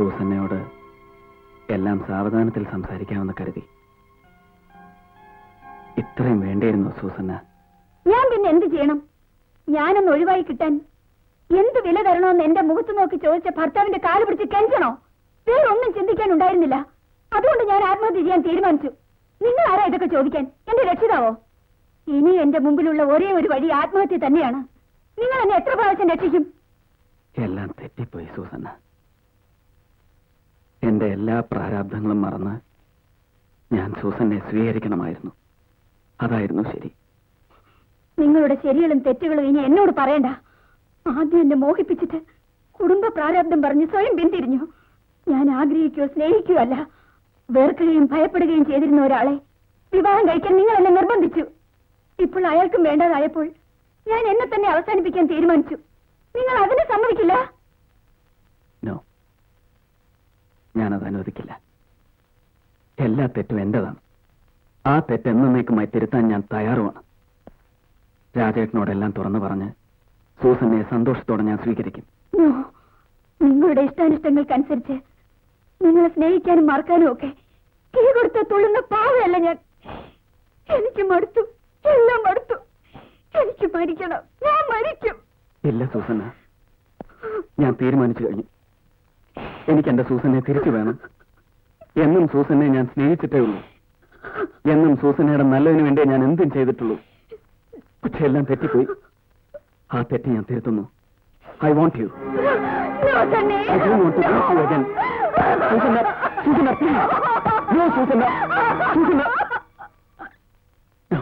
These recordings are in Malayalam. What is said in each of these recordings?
സൂസന്നയോട് എല്ലാം സാവധാനത്തിൽ സംസാരിക്കാമെന്ന് കരുതി. ഇത്രയും വേണ്ടിയിരുന്നു സൂസന്ന? ഞാൻ പിന്നെ എന്ത് ചെയ്യണം? ഞാനൊന്ന് ഒഴിവായി കിട്ടാൻ എന്ത് വില തരണമെന്ന് എന്റെ മുഖത്ത് നോക്കി ചോദിച്ച ഭർത്താവിന്റെ കാല് പിടിച്ച് കെഞ്ചണോ? വേറൊന്നും ചിന്തിക്കാനുണ്ടായിരുന്നില്ല. അതുകൊണ്ട് ഞാൻ ആത്മഹത്യ ചെയ്യാൻ തീരുമാനിച്ചു. നിങ്ങൾ ആരാ ഇതൊക്കെ ചോദിക്കാൻ? എന്റെ രക്ഷിതാവോ? ഇനി എന്റെ മുമ്പിലുള്ള ഒരേ ഒരു വഴി ആത്മഹത്യ തന്നെയാണ്. നിങ്ങൾ എന്നെ എത്ര പ്രാവശ്യം രക്ഷിക്കും? എല്ലാം തെറ്റിപ്പോയി സൂസന്ന. എന്റെ എല്ലാ പ്രാരാബ്ദങ്ങളും മറന്ന് ഞാൻ സൂസന്നെ സ്വീകരിക്കണമായിരുന്നു. അതായിരുന്നു ശരി. നിങ്ങളുടെ ശരികളും തെറ്റുകളും ഇനി എന്നോട് പറയണ്ട. ആദ്യം എന്നെ മോഹിപ്പിച്ചിട്ട് കുടുംബ പ്രാരാബ്ദം പറഞ്ഞ് സ്വയം പിന്തിരിഞ്ഞു. ഞാൻ ആഗ്രഹിക്കുകയോ സ്നേഹിക്കുകയോ അല്ല, വേർക്കുകയും ഭയപ്പെടുകയും ചെയ്തിരുന്ന ഒരാളെ വിവാഹം കഴിക്കാൻ നിങ്ങൾ എന്നെ നിർബന്ധിച്ചു. ഇപ്പോൾ അയാൾക്കും വേണ്ടതായപ്പോൾ ഞാൻ എന്നെ തന്നെ അവസാനിപ്പിക്കാൻ തീരുമാനിച്ചു. നിങ്ങൾ അതിന് സമ്മതിക്കില്ല? ഞാനത് അനുവദിക്കില്ല. എല്ലാ തെറ്റും എന്റേതാണ്. ആ തെറ്റ് എന്നേക്കുമായി തിരുത്താൻ ഞാൻ തയ്യാറുമാണ്. രാജേട്ടനോടെല്ലാം തുറന്നു പറഞ്ഞ് സൂസന്നെ സന്തോഷത്തോടെ ഞാൻ സ്വീകരിക്കും. നിങ്ങളുടെ ഇഷ്ടാനിഷ്ടങ്ങൾക്കനുസരിച്ച് നിങ്ങളെ സ്നേഹിക്കാനും മറക്കാനും ഒക്കെ കീ കൊടുത്ത തുള്ളുന്ന പാവയല്ല ഞാൻ. എനിക്ക് മടുത്തു, എല്ലാം മടുത്തു. എനിക്ക് മരിക്കണം, ഞാൻ മരിക്കും. ഇല്ല സൂസന്ന, ഞാൻ തീരുമാനിച്ചു കഴിഞ്ഞു. എനിക്ക് എന്റെ സൂസനെ തിരിച്ചു വേണം. എന്നും സൂസനെ ഞാൻ സ്നേഹിച്ചിട്ടേ ഉള്ളൂ. എന്നും സൂസനയുടെ നല്ലതിനു വേണ്ടി ഞാൻ എന്തും ചെയ്തിട്ടുള്ളൂ. പക്ഷെ എല്ലാം തെറ്റിപ്പോയി. ആ തെറ്റ് ഞാൻ തിരുത്തുന്നു. I want you. I don't want to meet you again. Susanna, Susanna, please. No, Susanna, Susanna. No.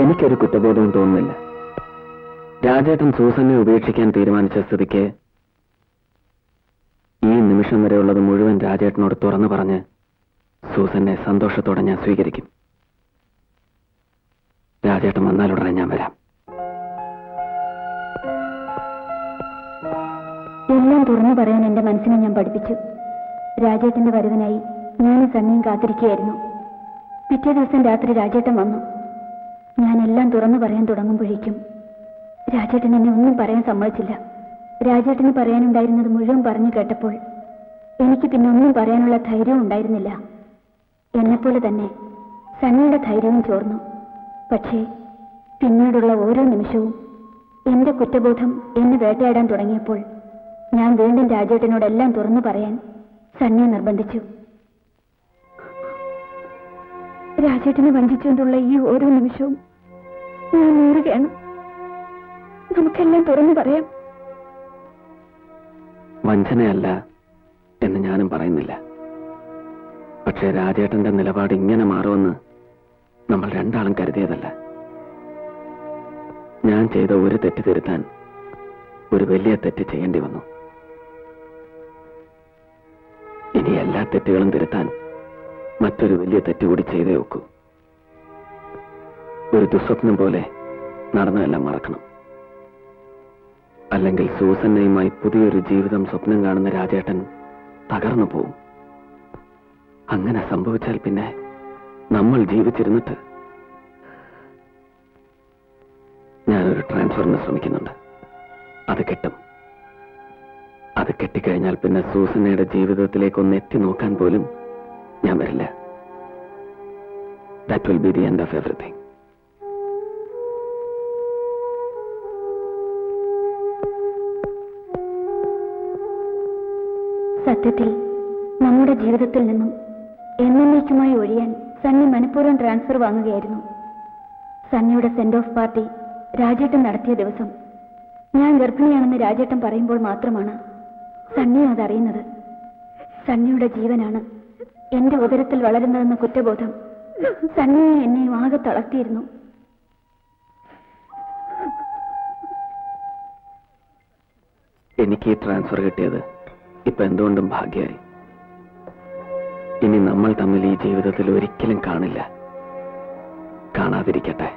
എനിക്കൊരു കുറ്റബോധവും തോന്നുന്നില്ല. രാജേട്ടൻ സൂസനെ ഉപേക്ഷിക്കാൻ തീരുമാനിച്ച സ്ഥിതിക്ക് ഈ നിമിഷം വരെയുള്ളത് മുഴുവൻ രാജേട്ടനോട് തുറന്നു പറഞ്ഞ് സൂസനെ സന്തോഷത്തോടെ ഞാൻ സ്വീകരിക്കും. രാജേട്ടൻ വന്നാലുടനെ ഞാൻ വരാം. എല്ലാം തുറന്നു പറയാൻ എന്റെ മനസ്സിനെ ഞാൻ പഠിപ്പിച്ചു. രാജേട്ടന്റെ വരവിനായി ഞാനും സണ്ണിയും കാത്തിരിക്കുകയായിരുന്നു. പിറ്റേ ദിവസം രാത്രി രാജേട്ടൻ വന്നു. ഞാൻ എല്ലാം തുറന്നു പറയാൻ തുടങ്ങുമ്പോഴേക്കും രാജേട്ടൻ എന്നെ ഒന്നും പറയാൻ സമ്മതിച്ചില്ല. രാജേട്ടന് പറയാനുണ്ടായിരുന്നത് മുഴുവൻ പറഞ്ഞു കേട്ടപ്പോൾ എനിക്ക് പിന്നെ ഒന്നും പറയാനുള്ള ധൈര്യവും ഉണ്ടായിരുന്നില്ല. എന്നെപ്പോലെ തന്നെ സണ്ണിയുടെ ധൈര്യവും ചോർന്നു. പക്ഷേ പിന്നീടുള്ള ഓരോ നിമിഷവും എന്റെ കുറ്റബോധം എന്നെ വേട്ടയാടാൻ തുടങ്ങിയപ്പോൾ ഞാൻ വീണ്ടും രാജേട്ടനോടെല്ലാം തുറന്നു പറയാൻ സണ്ണിയെ നിർബന്ധിച്ചു. രാജേട്ടനെ വഞ്ചിച്ചുകൊണ്ടുള്ള ഈ ഓരോ നിമിഷവും ഞാൻ നൂറുകയാണ്. നമുക്കെല്ലാം തുറന്നു പറയാം. വഞ്ചനയല്ല എന്ന് ഞാനും പറയുന്നില്ല. പക്ഷേ രാജേട്ടന്റെ നിലപാട് ഇങ്ങനെ മാറുമെന്ന് നമ്മൾ രണ്ടാളും കരുതിയതല്ല. ഞാൻ ചെയ്ത ഒരു തെറ്റ് തിരുത്താൻ ഒരു വലിയ തെറ്റ് ചെയ്യേണ്ടി വന്നു. ഇനി എല്ലാ തെറ്റുകളും തിരുത്താൻ മറ്റൊരു വലിയ തെറ്റ് കൂടി ചെയ്തേ ഒക്കൂ. ഒരു ദുസ്വപ്നം പോലെ നടന്നതെല്ലാം മറക്കണം. അല്ലെങ്കിൽ സൂസന്നയുമായി പുതിയൊരു ജീവിതം സ്വപ്നം കാണുന്ന രാജേട്ടൻ തകർന്നു പോവും. അങ്ങനെ സംഭവിച്ചാൽ പിന്നെ നമ്മൾ ജീവിച്ചിരുന്നിട്ട്. ഞാനൊരു ട്രാൻസ്ഫറിന് ശ്രമിക്കുന്നുണ്ട്. അത് കിട്ടും. അത് കെട്ടിക്കഴിഞ്ഞാൽ പിന്നെ സൂസന്നയുടെ ജീവിതത്തിലേക്കൊന്ന് എത്തി നോക്കാൻ പോലും ഞാൻ വരില്ല. That will be the end of everything. സത്യത്തിൽ നമ്മുടെ ജീവിതത്തിൽ നിന്നും എന്നേക്കുമായി ഒഴിയാൻ സണ്ണി മനഃപൂർവ്വം ട്രാൻസ്ഫർ വാങ്ങുകയായിരുന്നു. സണ്ണിയുടെ സെൻഡ് ഓഫ് പാർട്ടി രാജേട്ടൻ നടത്തിയ ദിവസം ഞാൻ ഗർഭിണിയാണെന്ന് രാജേട്ടൻ പറയുമ്പോൾ മാത്രമാണ് സണ്ണിയും അതറിയുന്നത്. സണ്ണിയുടെ ജീവനാണ് എന്റെ ഉദരത്തിൽ വളരുന്നതെന്ന കുറ്റബോധം സണ്ണിയെ എന്നെയും ആകെ തളർത്തിയിരുന്നു. എനിക്ക് ഈ ട്രാൻസ്ഫർ കിട്ടിയത് ഇപ്പൊ എന്തുകൊണ്ടും ഭാഗ്യമായി. ഇനി നമ്മൾ തമ്മിൽ ഈ ജീവിതത്തിൽ ഒരിക്കലും കാണില്ല. കാണാതിരിക്കട്ടെ,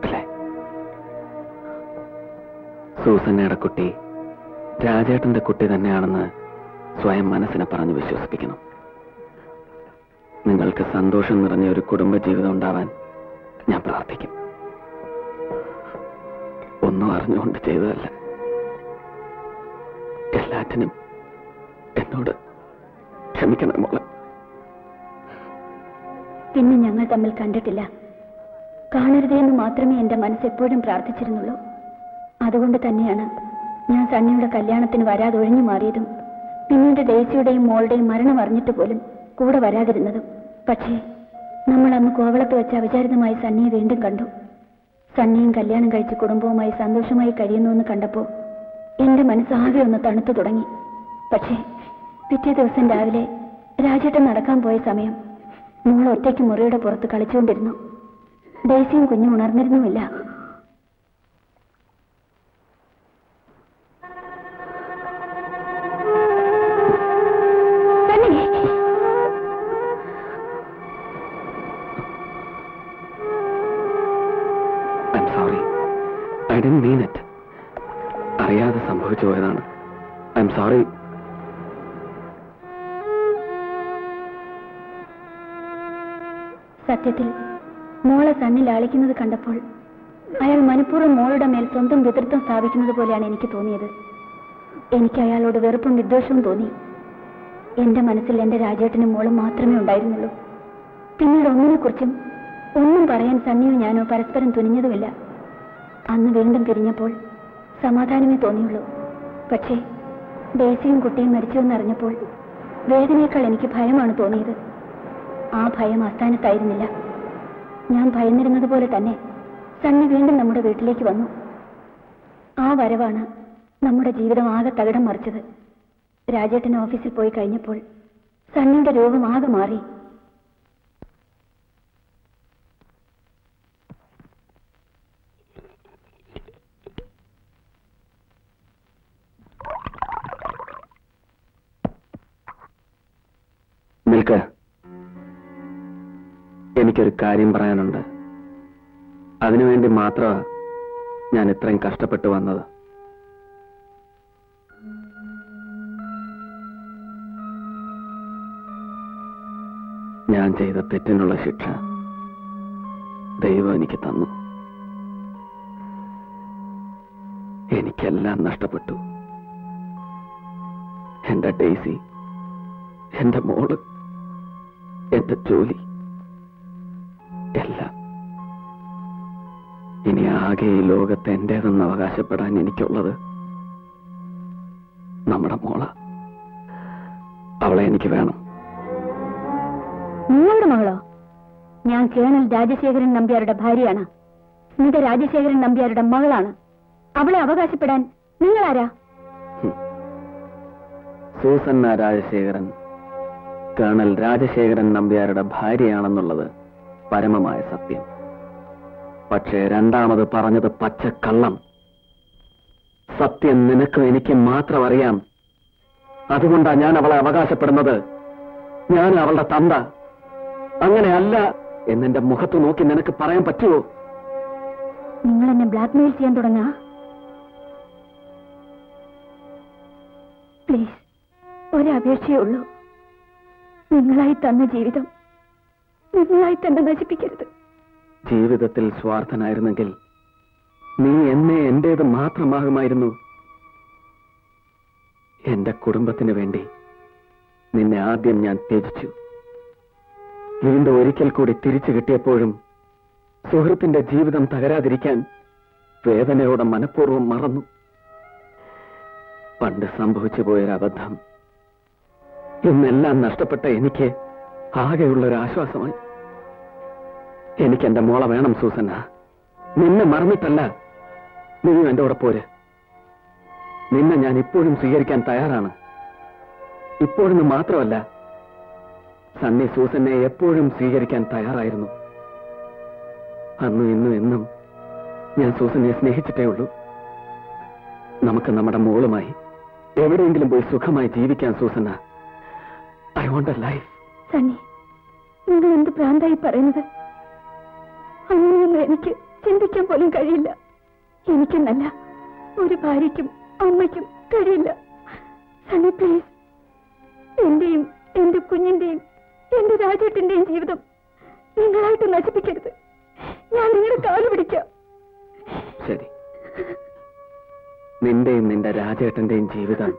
അല്ലേ? സൂസന്നയുടെ കുട്ടി രാജേട്ടന്റെ കുട്ടി തന്നെയാണെന്ന് സ്വയം മനസ്സിനെ പറഞ്ഞു വിശ്വസിപ്പിക്കണം. നിങ്ങൾക്ക് സന്തോഷം നിറഞ്ഞ ഒരു കുടുംബജീവിതം ഉണ്ടാവാൻ ഞാൻ പ്രാർത്ഥിക്കും. ഒന്നും അറിഞ്ഞുകൊണ്ട് ചെയ്തതല്ല. എല്ലാറ്റിനും എന്നോട് ക്ഷമിക്കണം മോളെ. പിന്നെ ഞങ്ങൾ തമ്മിൽ കണ്ടിട്ടില്ല. കാണരുതേന്ന് മാത്രമേ എന്റെ മനസ്സെപ്പോഴും പ്രാർത്ഥിച്ചിരുന്നുള്ളൂ. അതുകൊണ്ട് തന്നെയാണ് ഞാൻ സണ്ണിയുടെ കല്യാണത്തിന് വരാതെ ഒഴിഞ്ഞു മാറിയതും പിന്നീട് ഡേസിയുടെയും മോളുടെയും മരണം അറിഞ്ഞിട്ട് പോലും കൂടെ വരാതിരുന്നതും. പക്ഷേ നമ്മൾ അന്ന് കോവളത്ത് വെച്ച് അവിചാരിതമായി സണ്ണിയെ വീണ്ടും കണ്ടു. സണ്ണിയും കല്യാണം കഴിച്ച് കുടുംബവുമായി സന്തോഷമായി കഴിയുന്നുവെന്ന് കണ്ടപ്പോൾ എന്റെ മനസ്സാകെ ഒന്ന് തണുത്തു തുടങ്ങി. പക്ഷേ പിറ്റേ ദിവസം രാവിലെ രാജേട്ടൻ നടക്കാൻ പോയ സമയം മോൾ ഒറ്റയ്ക്ക് മുറിയുടെ പുറത്ത് കളിച്ചുകൊണ്ടിരുന്നു. ഡേസിയും കുഞ്ഞും ഉണർന്നിരുന്നുമില്ല. I didn't mean it. അറിയാതെ സംഭവിച്ചു പോയതാണ്. I am sorry. സത്യത്തിൽ മോളെ സണ്ണിൽ ആളിക്കുന്നത് കണ്ടപ്പോൾ അയാൾ മനഃപൂർവ്വം മോളുടെ മേൽ സ്വന്തം പിതൃത്വം സ്ഥാപിക്കുന്നത് പോലെയാണ് എനിക്ക് തോന്നിയത്. എനിക്ക് അയാളോട് വെറുപ്പും വിദ്വേഷവും തോന്നി. എന്റെ മനസ്സിൽ എന്റെ രാജേട്ടനും മോളും മാത്രമേ ഉണ്ടായിരുന്നുള്ളൂ. പിന്നീട് ഒന്നിനെക്കുറിച്ചും ഒന്നും പറയാൻ സണ്ണിയോ ഞാനോ പരസ്പരം തുനിഞ്ഞതുമില്ല. അന്ന് വീണ്ടും പിരിഞ്ഞപ്പോൾ സമാധാനമേ തോന്നിയുള്ളൂ. പക്ഷേ ഡേസിയും കുട്ടിയും മരിച്ചുവെന്നറിഞ്ഞപ്പോൾ വേദനയേക്കാൾ എനിക്ക് ഭയമാണ് തോന്നിയത്. ആ ഭയം അസ്ഥാനത്തായിരുന്നില്ല. ഞാൻ ഭയന്നിരുന്നത് പോലെ തന്നെ സണ്ണി വീണ്ടും നമ്മുടെ വീട്ടിലേക്ക് വന്നു. ആ വരവാണ് നമ്മുടെ ജീവിതം ആകെ തകിടം മറിച്ചത്. രാജേട്ടൻ ഓഫീസിൽ പോയി കഴിഞ്ഞപ്പോൾ സണ്ണിയുടെ രൂപം ആകെ മാറി. നിൽക്ക്, എനിക്കൊരു കാര്യം പറയാനുണ്ട്. അതിനുവേണ്ടി മാത്രമാണ് ഞാൻ ഇത്രയും കഷ്ടപ്പെട്ടു വന്നത്. ഞാൻ ചെയ്ത തെറ്റിനുള്ള ശിക്ഷ ദൈവം എനിക്ക് തന്നു. എനിക്കെല്ലാം നഷ്ടപ്പെട്ടു. എന്റെ ഡേസി, എന്റെ മോള്, എന്റെ ജോലി, എല്ലാം. ഇനി ആകെ ഈ ലോകത്ത് എന്റേതെന്ന് അവകാശപ്പെടാൻ എനിക്കുള്ളത് നമ്മുടെ മോള. അവളെ എനിക്ക് വേണം. നിങ്ങളുടെ മകളോ? ഞാൻ കേണൽ രാജശേഖരൻ നമ്പ്യാരുടെ ഭാര്യയാണ്. സ്മിത രാജശേഖരൻ നമ്പ്യാരുടെ മകളാണ്. അവളെ അവകാശപ്പെടാൻ നിങ്ങളാരാ? സൂസന്ന രാജശേഖരൻ കേണൽ രാജശേഖരൻ നമ്പ്യാരുടെ ഭാര്യയാണെന്നുള്ളത് പരമമായ സത്യം. പക്ഷേ രണ്ടാമത് പറഞ്ഞത് പച്ചക്കള്ളം. സത്യം നിനക്കും എനിക്കും മാത്രം അറിയാം. അതുകൊണ്ടാണ് ഞാൻ അവളെ അവകാശപ്പെടുന്നത്. ഞാൻ അവളുടെ തന്ത. അങ്ങനെയല്ല എന്നെന്റെ മുഖത്ത് നോക്കി നിനക്ക് പറയാൻ പറ്റുമോ? നിങ്ങൾ എന്നെ ബ്ലാക്ക്മെയിൽ ചെയ്യാൻ തുടങ്ങാ? പ്ലീസ്, ഒരപേക്ഷയേ ഉള്ളൂ. നിങ്ങളായി തന്ന ജീവിതം നിങ്ങളായി തന്നെ നശിപ്പിക്കരുത്. ജീവിതത്തിൽ സ്വാർത്ഥനായിരുന്നെങ്കിൽ നീ എന്നെ എന്റേത് മാത്രമാകുമായിരുന്നു. എന്റെ കുടുംബത്തിന് വേണ്ടി നിന്നെ ആദ്യം ഞാൻ ത്യജിച്ചു. വീണ്ടും ഒരിക്കൽ കൂടി തിരിച്ചു കിട്ടിയപ്പോഴും സുഹൃത്തിന്റെ ജീവിതം തകരാതിരിക്കാൻ വേദനയോടെ മനഃപൂർവ്വം മറന്നു. പണ്ട് സംഭവിച്ചു പോയൊരബദ്ധം ഇന്നെല്ലാം നഷ്ടപ്പെട്ട എനിക്ക് ആകെയുള്ളൊരാശ്വാസമായി. എനിക്ക് എന്റെ മോളെ വേണം സൂസന്ന. നിന്നെ മറന്നിട്ടല്ല, നീയും എന്റെ കൂടെ പോര്. നിന്നെ ഞാൻ ഇപ്പോഴും സ്വീകരിക്കാൻ തയ്യാറാണ്. ഇപ്പോഴെന്ന് മാത്രമല്ല, സണ്ണി സൂസന്നെ എപ്പോഴും സ്വീകരിക്കാൻ തയ്യാറായിരുന്നു. അന്നും ഇന്നും എന്നും ഞാൻ സൂസനെ സ്നേഹിച്ചിട്ടേ ഉള്ളൂ. നമുക്ക് നമ്മുടെ മോളുമായി എവിടെയെങ്കിലും പോയി സുഖമായി ജീവിക്കാൻ Susanna. I want a life. Sunny, നിങ്ങൾ എന്ത് ഭ്രാന്തായി പറയുന്നത്? അങ്ങനെയൊന്നും എനിക്ക് ചിന്തിക്കാൻ പോലും കഴിയില്ല. എനിക്കെന്നല്ല, ഒരു ഭാര്യയ്ക്കും അമ്മയ്ക്കും കഴിയില്ല. സണ്ണി പ്ലീസ്, എന്റെയും എന്റെ കുഞ്ഞിന്റെയും എന്റെ രാജേട്ടന്റെയും ജീവിതം നിങ്ങളായിട്ട് നശിപ്പിക്കരുത്. ഞാൻ നിങ്ങളുടെ കാല് പിടിക്കാം. ശരി, നിന്റെയും നിന്റെ രാജേട്ടന്റെയും ജീവിതം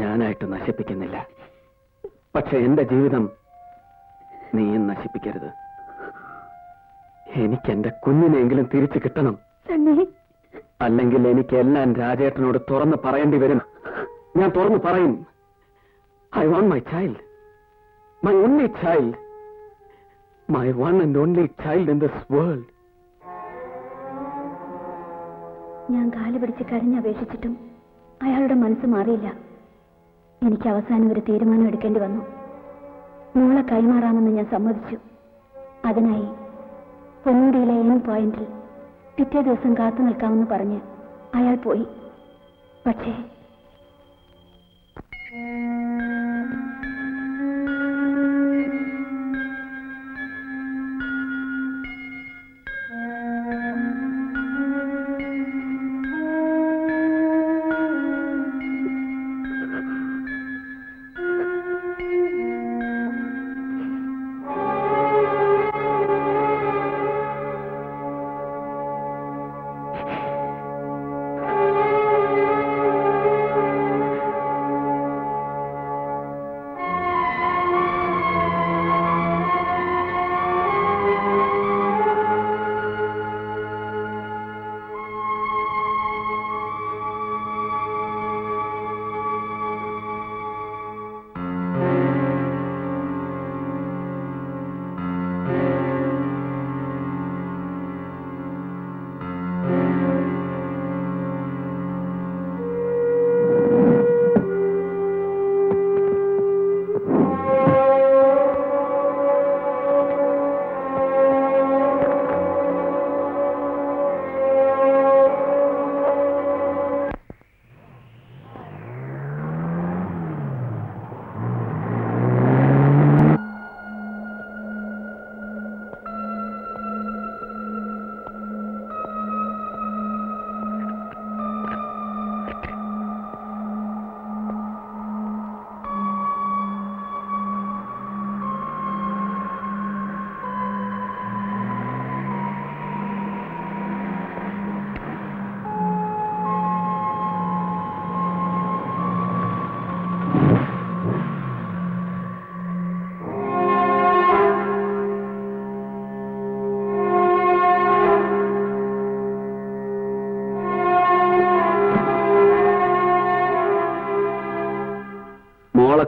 ഞാനായിട്ട് നശിപ്പിക്കുന്നില്ല. പക്ഷെ എന്റെ ജീവിതം നീയും നശിപ്പിക്കരുത്. എനിക്ക് എന്റെ കുഞ്ഞിനെങ്കിലും തിരിച്ചു കിട്ടണം. അല്ലെങ്കിൽ എനിക്ക് എല്ലാം രാജേട്ടനോട് തുറന്ന് പറയേണ്ടി വരും. ഞാൻ തുറന്ന് പറയും. I want my child, my only child, my one and only child in this world. ഞാൻ കാല് പിടിച്ച് കരഞ്ഞപേക്ഷിച്ചിട്ടും അയാളുടെ മനസ്സ് മാറിയില്ല. എനിക്ക് അവസാനം ഒരു തീരുമാനം എടുക്കേണ്ടി വന്നു. മോളെ കൈമാറാമെന്ന് ഞാൻ സമ്മതിച്ചു. അതിനായി പൊന്മുടിയിലെ എൻ പോയിന്റിൽ പിറ്റേ ദിവസം കാത്തു നിൽക്കാമെന്ന് പറഞ്ഞ് അയാൾ പോയി. പക്ഷേ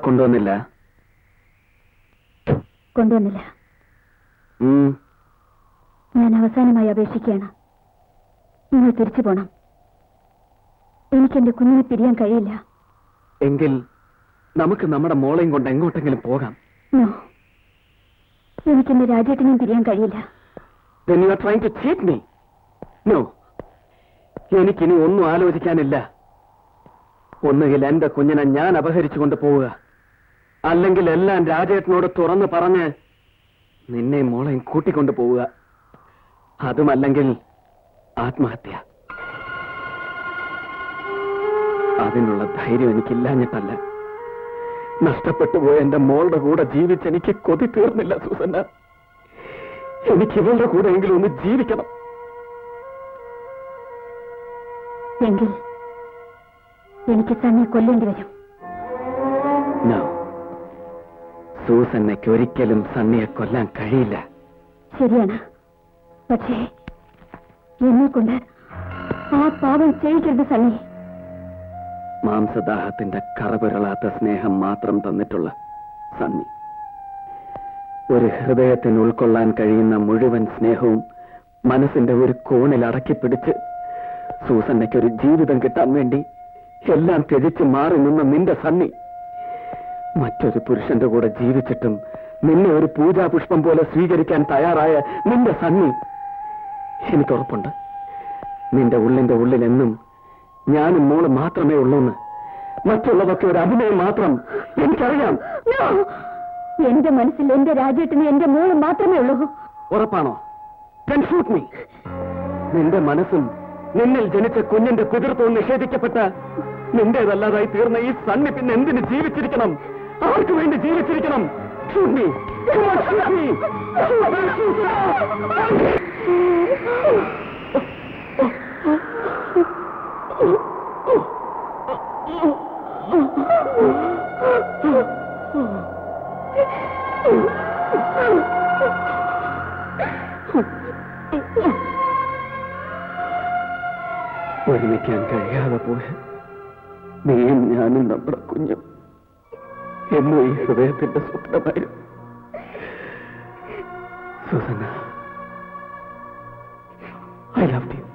കൊണ്ടുവന്നില്ല. ഞാൻ അവസാനമായി അപേക്ഷിക്കുകയാണ്. നിങ്ങൾ തിരിച്ചു പോണം. എനിക്കെന്റെ കുഞ്ഞിനെ പിരിയാൻ കഴിയില്ല. എങ്കിൽ നമുക്ക് നമ്മുടെ മോളെയും കൊണ്ട് എങ്ങോട്ടെങ്കിലും പോകാം. എനിക്കെന്റെ രാജേട്ടനെയും പിരിയാൻ കഴിയില്ല. Then you are trying to cheat me. No. എനിക്കിനി ഒന്നും ആലോചിക്കാനില്ല. ഒന്നുകിൽ എന്റെ കുഞ്ഞിനെ ഞാൻ അപഹരിച്ചുകൊണ്ട് പോവുക, അല്ലെങ്കിൽ എല്ലാം രാജേട്ടനോട് തുറന്നു പറഞ്ഞ് നിന്നെ മോളെയും കൂട്ടിക്കൊണ്ടു പോവുക. അതുമല്ലെങ്കിൽ ആത്മഹത്യ. അതിനുള്ള ധൈര്യം എനിക്കില്ലാഞ്ഞിട്ടല്ല. നഷ്ടപ്പെട്ടു പോയ എന്റെ മോളുടെ കൂടെ ജീവിച്ച് എനിക്ക് കൊതി തീർന്നില്ല സൂസന്ന. എനിക്ക് ഇവളുടെ കൂടെ എങ്കിലും ഒന്ന് ജീവിക്കണം. എങ്കിൽ എനിക്ക് തന്നെ കൊല്ലേണ്ടി വരും. സൂസന്നയ്ക്ക് ഒരിക്കലും സണ്ണിയെ കൊല്ലാൻ കഴിയില്ല. ശരിയാണ്, പക്ഷേ എന്നെ കൊണ്ട് ആ പാപം ചെയ്യിക്കരുത് സണ്ണി. മാംസദാഹത്തിന്റെ കറപുരളാത്ത സ്നേഹം മാത്രം തന്നിട്ടുള്ള സണ്ണി, ഒരു ഹൃദയത്തിന് ഉൾക്കൊള്ളാൻ കഴിയുന്ന മുഴുവൻ സ്നേഹവും മനസ്സിന്റെ ഒരു കോണിൽ അടക്കിപ്പിടിച്ച് സൂസന്നയ്ക്ക് ഒരു ജീവിതം കിട്ടാൻ വേണ്ടി എല്ലാം ത്യജിച്ച് മാറി നിന്ന നിന്റെ സണ്ണി, മറ്റൊരു പുരുഷന്റെ കൂടെ ജീവിച്ചിട്ടും നിന്നെ ഒരു പൂജാപുഷ്പം പോലെ സ്വീകരിക്കാൻ തയ്യാറായ നിന്റെ സണ്ണി, എനിക്കുറപ്പുണ്ട് നിന്റെ ഉള്ളിന്റെ ഉള്ളിൽ എന്നും ഞാനും മോള് മാത്രമേ ഉള്ളൂന്ന്. മറ്റുള്ളതൊക്കെ ഒരു അഭിനയം മാത്രം. എനിക്കറിയാം. എന്റെ മനസ്സിൽ എന്റെ രാജേട്ടന് എന്റെ മോള് മാത്രമേ ഉള്ളൂ. ഉറപ്പാണോ? Then shoot me. നിന്റെ മനസ്സും നിന്നിൽ ജനിച്ച കുഞ്ഞിന്റെ പിതൃത്വം നിഷേധിക്കപ്പെട്ട നിന്റേതല്ലാതായി തീർന്ന ഈ സണ്ണി പിന്നെ എന്തിന് ജീവിച്ചിരിക്കണം? ആർക്ക് വേണ്ടി ജീവിച്ചിരിക്കണം? Shoot me. Come on, shoot me. ഒരുമിക്കാൻ കഴിയാതെ പോയ നീയും ഞാനും നമ്മുടെ കുഞ്ഞും എന്നും ഈ ഹൃദയത്തിന്റെ സ്വപ്നമായിരുന്നു. സുസന്ന, I love you.